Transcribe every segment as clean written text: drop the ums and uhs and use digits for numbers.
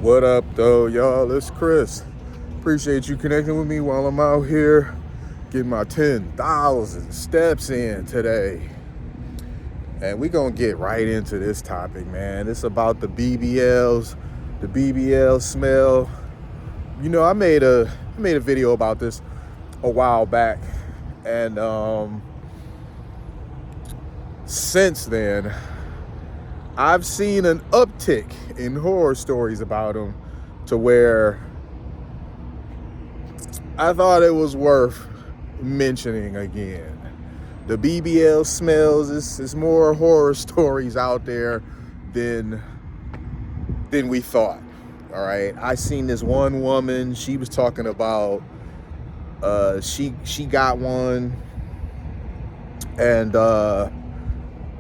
What up, though, y'all? It's Chris. Appreciate you connecting with me while I'm out here getting my 10,000 steps in today. And we're going to get right into this topic, man. It's about the BBLs, the BBL smell. You know, I made a video about this a while back. And since then, I've seen an uptick in horror stories about them to where I thought it was worth mentioning again. The BBL smells, is more horror stories out there than we thought. All right. I seen this one woman, she was talking about she got one, and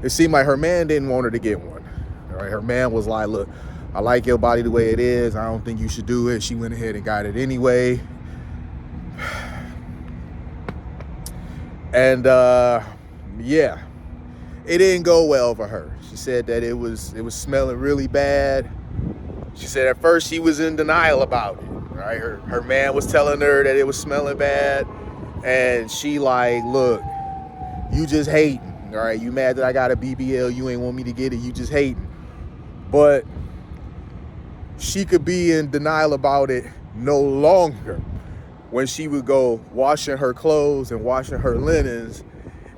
it seemed like her man didn't want her to get one. All right, her man was like, look, I like your body the way it is. I don't think you should do it. She went ahead and got it anyway. And yeah, it didn't go well for her. She said that it was smelling really bad. She said at first she was in denial about it. Right? Her man was telling her that it was smelling bad. And she like, look, you just hating. All right, you mad that I got a BBL, you ain't want me to get it, you just hating. But she could be in denial about it no longer when she would go washing her clothes and washing her linens,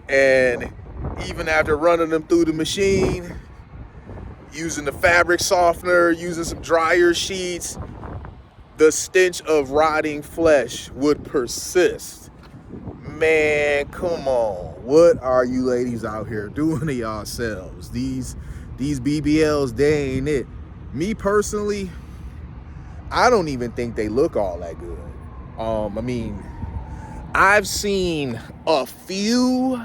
and even after running them through the machine, using the fabric softener, using some dryer sheets, the stench of rotting flesh would persist. Man, come on. What are you ladies out here doing to yourselves? These BBLs, they ain't it. Me personally, I don't even think they look all that good. I mean, I've seen a few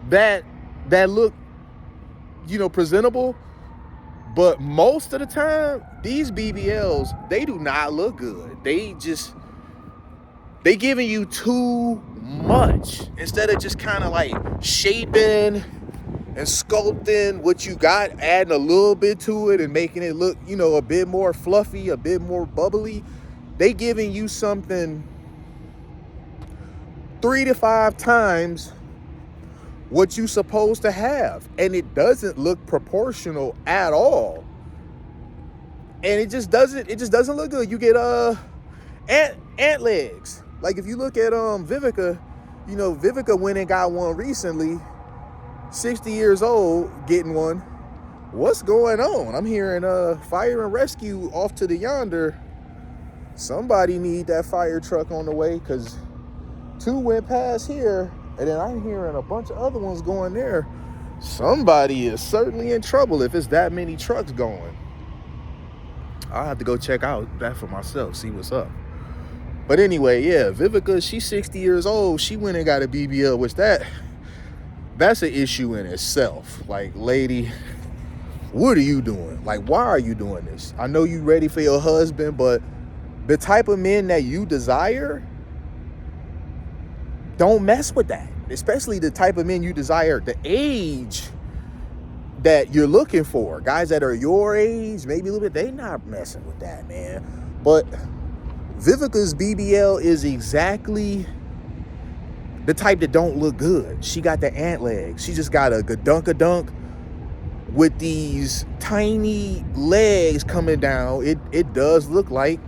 that look, presentable, but most of the time, these BBLs, they do not look good. They giving you too much instead of just kind of like shaping and sculpting what you got, adding a little bit to it and making it look, a bit more fluffy, a bit more bubbly. They giving you something 3 to 5 times what you supposed to have, and it doesn't look proportional at all. And it just doesn't look good. You get ant legs. Like if you look at Vivica, Vivica went and got one recently, 60 years old, getting one. What's going on? I'm hearing fire and rescue off to the yonder. Somebody need that fire truck on the way, because 2 went past here, and then I'm hearing a bunch of other ones going there. Somebody is certainly in trouble if it's that many trucks going. I'll have to go check out that for myself, see what's up. But anyway, yeah, Vivica, she's 60 years old. She went and got a BBL, which that's an issue in itself. Like, lady, what are you doing? Like, why are you doing this? I know you ready for your husband, but the type of men that you desire, don't mess with that. Especially the type of men you desire, the age that you're looking for. Guys that are your age, maybe a little bit, they not messing with that, man. But Vivica's BBL is exactly the type that don't look good. She got the ant legs. She just got a gadunk with these tiny legs coming down. It does look like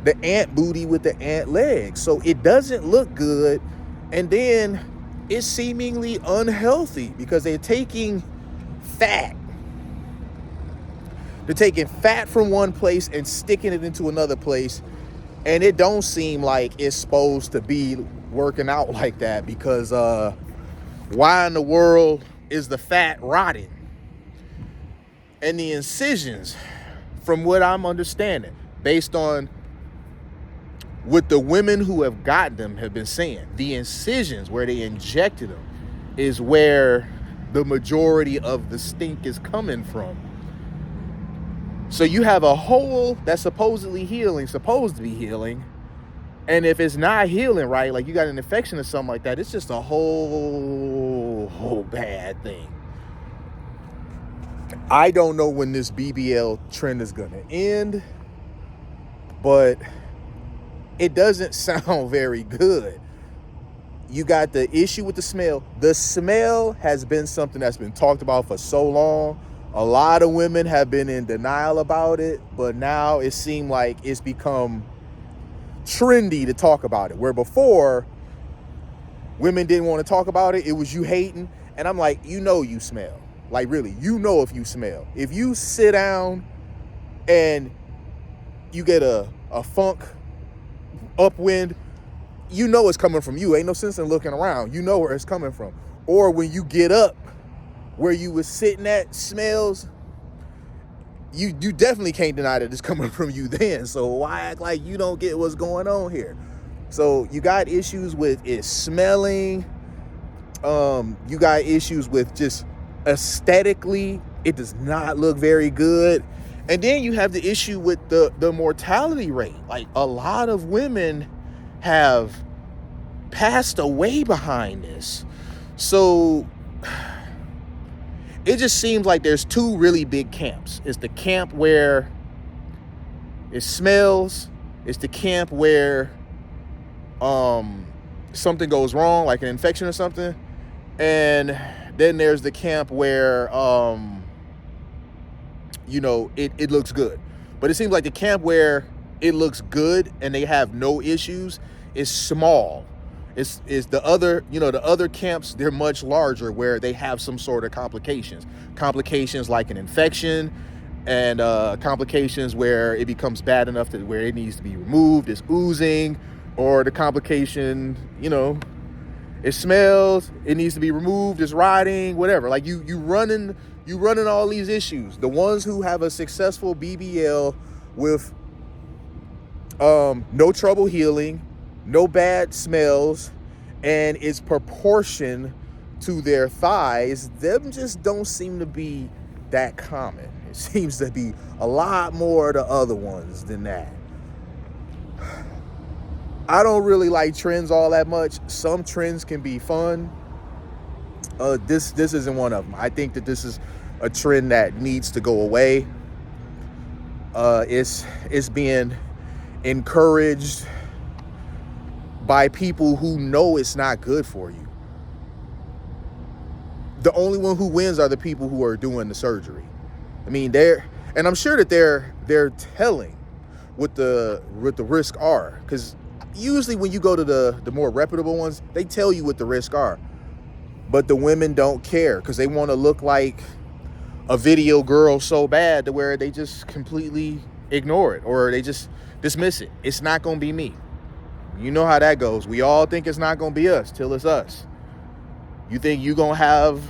the ant booty with the ant legs. So it doesn't look good. And then it's seemingly unhealthy because they're taking fat. They're taking fat from one place and sticking it into another place. And it don't seem like it's supposed to be working out like that, because why in the world is the fat rotting? And the incisions, from what I'm understanding, based on what the women who have got them have been saying, the incisions where they injected them is where the majority of the stink is coming from. So you have a hole that's supposed to be healing, and if it's not healing right, like you got an infection or something like that, it's just a whole bad thing. I don't know when this BBL trend is gonna end, but it doesn't sound very good. You got the issue with the smell. The smell has been something that's been talked about for so long. A lot of women have been in denial about it, but now it seemed like it's become trendy to talk about it. Where before, women didn't want to talk about it. It was you hating. And I'm like, you know you smell. Like, really, you know if you smell. If you sit down and you get a funk upwind, you know it's coming from you. Ain't no sense in looking around. You know where it's coming from. Or when you get up, where you was sitting at smells, you definitely can't deny that it's coming from you then. So why act like you don't get what's going on here? So you got issues with it smelling. You got issues with just aesthetically, it does not look very good. And then you have the issue with the mortality rate. Like, a lot of women have passed away behind this. So it just seems like there's two really big camps. It's the camp where it smells. It's the camp where something goes wrong, like an infection or something. And then there's the camp where it looks good. But it seems like the camp where it looks good and they have no issues is small. It's the other camps, they're much larger, where they have some sort of complications like an infection, and complications where it becomes bad enough to where it needs to be removed, it's oozing, or the complication, it smells, it needs to be removed, it's rotting, whatever. Like, you running all these issues. The ones who have a successful BBL with no trouble healing, no bad smells, and it's proportion to their thighs, them just don't seem to be that common. It seems to be a lot more the other ones than that. I don't really like trends all that much. Some trends can be fun. This isn't one of them. I think that this is a trend that needs to go away. It's being encouraged by people who know it's not good for you. The only one who wins are the people who are doing the surgery. I mean, and I'm sure that they're telling what the risks are, because usually when you go to the more reputable ones, they tell you what the risks are. But the women don't care because they want to look like a video girl so bad to where they just completely ignore it, or they just dismiss it. It's not going to be me. You know how that goes. We all think it's not going to be us till it's us. You think you going to have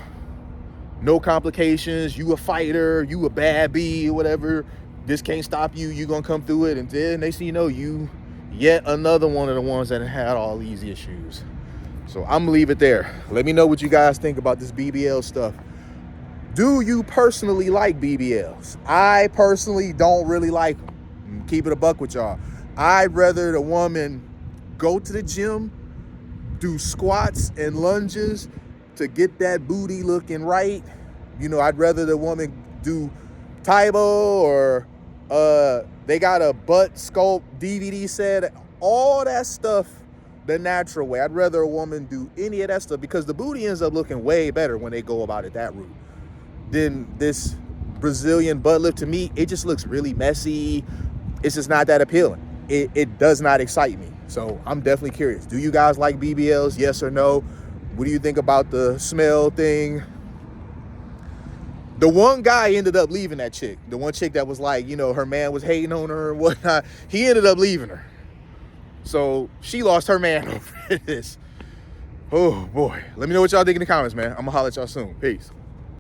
no complications, you a fighter, you a bad bee, whatever, this can't stop you, you going to come through it, and then next thing you know, you yet another one of the ones that had all these issues. So I'm gonna leave it there. Let me know what you guys think about this BBL stuff. Do you personally like BBLs? I personally don't really like them. Keep it a buck with y'all. I'd rather the woman go to the gym, do squats and lunges to get that booty looking right. I'd rather the woman do Tybo, or they got a butt sculpt DVD set, all that stuff the natural way. I'd rather a woman do any of that stuff, because the booty ends up looking way better when they go about it that route. Then this Brazilian butt lift, to me, it just looks really messy. It's just not that appealing. It does not excite me. So I'm definitely curious. Do you guys like BBLs? Yes or no? What do you think about the smell thing? The one guy ended up leaving that chick. The one chick that was like, her man was hating on her and whatnot. He ended up leaving her. So she lost her man over this. Oh boy. Let me know what y'all think in the comments, man. I'm gonna holler at y'all soon. Peace.